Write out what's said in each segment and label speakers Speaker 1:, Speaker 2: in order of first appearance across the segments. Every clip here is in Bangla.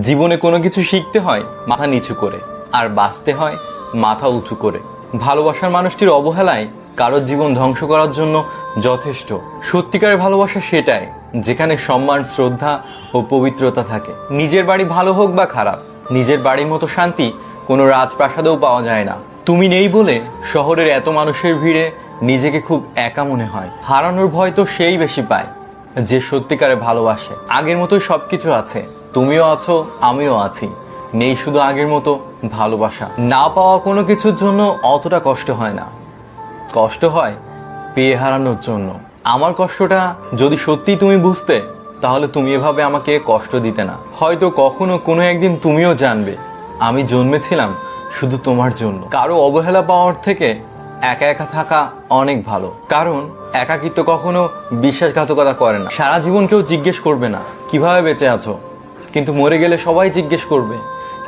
Speaker 1: জীবনে কোনো কিছু শিখতে হয় মাথা নিচু করে, আর বাঁচতে হয় মাথা উঁচু করে। ভালোবাসার মানুষটির অবহেলায় কারোর জীবন ধ্বংস করার জন্য যথেষ্ট। সত্যিকারের ভালোবাসা সেটাই যেখানে সম্মান, শ্রদ্ধা ও পবিত্রতা থাকে। নিজের বাড়ি ভালো হোক বা খারাপ, নিজের বাড়ির মতো শান্তি কোনো রাজপ্রাসাদেও পাওয়া যায় না। তুমি নেই বলে শহরের এত মানুষের ভিড়ে নিজেকে খুব একা মনে হয়। হারানোর ভয় তো সেই বেশি পায় যে সত্যিকারে ভালোবাসে। আগের মতোই সবকিছু আছে, তুমিও আছো, আমিও আছি। নেই শুধু আগের মতো ভালোবাসা। না পাওয়া কোনো কিছুর জন্য অতটা কষ্ট হয় না, কষ্ট হয় পেয়ে হারানোর জন্য। আমার কষ্টটা যদি সত্যি তুমি বুঝতে, তাহলে তুমি এভাবে আমাকে কষ্ট দিতে না। হয়তো কখনো কোনো একদিন তুমিও জানবে আমি জন্মেছিলাম শুধু তোমার জন্য। কারো অবহেলা পাওয়ার থেকে একা একা থাকা অনেক ভালো, কারণ একাকিত্ব কখনো বিশ্বাসঘাতকতা করে না। সারা জীবন কেউ জিজ্ঞেস করবে না কিভাবে বেঁচে আছো, কিন্তু মরে গেলে সবাই জিজ্ঞেস করবে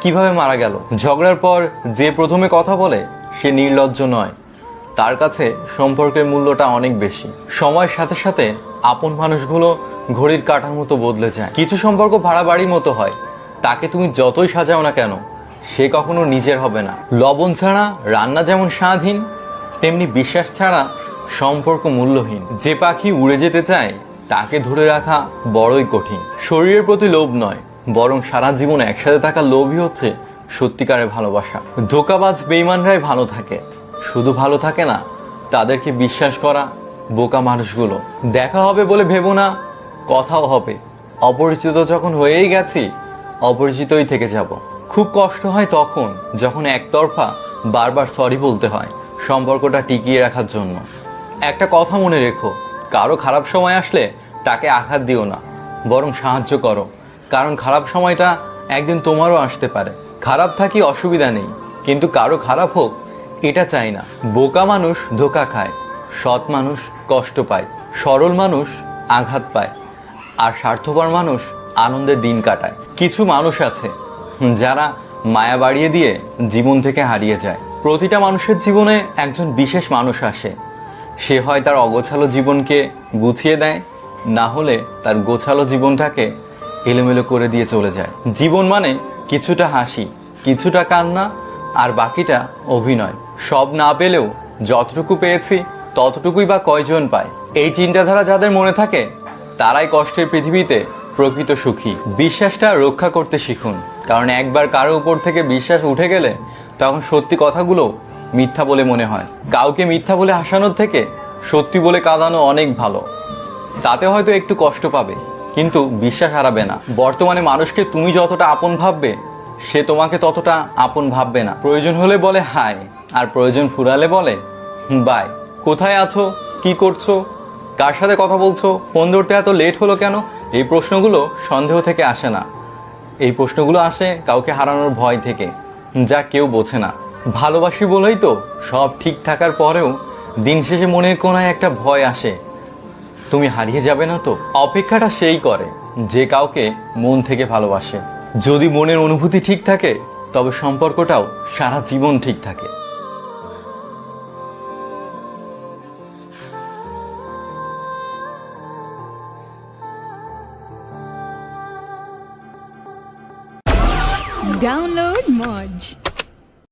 Speaker 1: কিভাবে মারা গেল। ঝগড়ার পর যে প্রথমে কথা বলে সে নির্লজ্জ নয়, তার কাছে সম্পর্কের মূল্যটা অনেক বেশি। সময়ের সাথে সাথে আপন মানুষগুলো ঘড়ির কাঁটার মতো বদলে যায়। কিছু সম্পর্ক ভাড়া বাড়ির মতো হয়, তাকে তুমি যতই সাজাও না কেন সে কখনো নিজের হবে না। লবণ ছাড়া রান্না যেমন স্বাদহীন, তেমনি বিশ্বাস ছাড়া সম্পর্ক মূল্যহীন। যে পাখি উড়ে যেতে চায় তাকে ধরে রাখা বড়ই কঠিন। শরীরের প্রতি লোভ নয়, বরং সারা জীবন একসাথে থাকা লোভই হচ্ছে সত্যিকারের ভালোবাসা। ধোঁকাবাজ বেঈমানরাই ভালো থাকে, শুধু ভালো থাকে না, তাদেরকে বিশ্বাস করা বোকা মানুষগুলো। দেখা হবে বলে ভেবো না, কথাও হবে। অপরিচিত যখন হয়েই গেছি, অপরিচিতই থেকে যাব। খুব কষ্ট হয় তখন যখন একতরফা বারবার সরি বলতে হয় সম্পর্কটা টিকিয়ে রাখার জন্য। একটা কথা মনে রেখো, কারো খারাপ সময় আসলে তাকে আঘাত দিও না, বরং সাহায্য করো। কারণ খারাপ সময়টা একদিন তোমারও আসতে পারে। খারাপ থাকি অসুবিধা নেই, কিন্তু কারো খারাপ হোক এটা চাই না। বোকা মানুষ ধোঁকা খায়, সৎ মানুষ কষ্ট পায়, সরল মানুষ আঘাত পায়, আর স্বার্থপর মানুষ আনন্দের দিন কাটায়। কিছু মানুষ আছে যারা মায়া বাড়িয়ে দিয়ে জীবন থেকে হারিয়ে যায়। প্রতিটা মানুষের জীবনে একজন বিশেষ মানুষ আসে, সে হয় তার অগোছালো জীবনকে গুছিয়ে দেয়, না হলে তার গোছালো জীবনটাকে এলোমেলো করে দিয়ে চলে যায়। জীবন মানে কিছুটা হাসি, কিছুটা কান্না, আর বাকিটা অভিনয়। সব না পেলেও যতটুকু পেয়েছি ততটুকুই বা কয়জন পায়। এই চিন্তাধারা যাদের মনে থাকে তারাই কষ্টের পৃথিবীতে প্রকৃত সুখী। বিশ্বাসটা রক্ষা করতে শিখুন, কারণ একবার কারো উপর থেকে বিশ্বাস উঠে গেলে তখন সত্যি কথাগুলো মিথ্যা বলে মনে হয়। কাউকে মিথ্যা বলে হাসানোর থেকে সত্যি বলে কাঁদানো অনেক ভালো। তাতে হয়তো একটু কষ্ট পাবে, কিন্তু বিশ্বাস হারাবে না। বর্তমানে মানুষকে তুমি যতটা আপন ভাববে, সে তোমাকে ততটা আপন ভাববে না। প্রয়োজন হলে বলে হাই, আর প্রয়োজন ফুরালে বলে বাই। কোথায় আছো, কি করছো, কার সাথে কথা বলছো, ফোন ধরতে এত লেট হলো কেন, এই প্রশ্নগুলো সন্দেহ থেকে আসে না। এই প্রশ্নগুলো আসে কাউকে হারানোর ভয় থেকে, যা কেউ বোঝে না। ভালোবাসি বলেই তো সব ঠিক থাকার পরেও দিন শেষে মনের কোনায় একটা ভয় আসে, তুমি হারিয়ে যাবে না তো। অপেক্ষাটা সেই করে যে কাউকে মন থেকে ভালোবাসে। যদি মনের অনুভূতি ঠিক থাকে, তবে সম্পর্কটাও সারা জীবন ঠিক থাকে।
Speaker 2: Download Moj.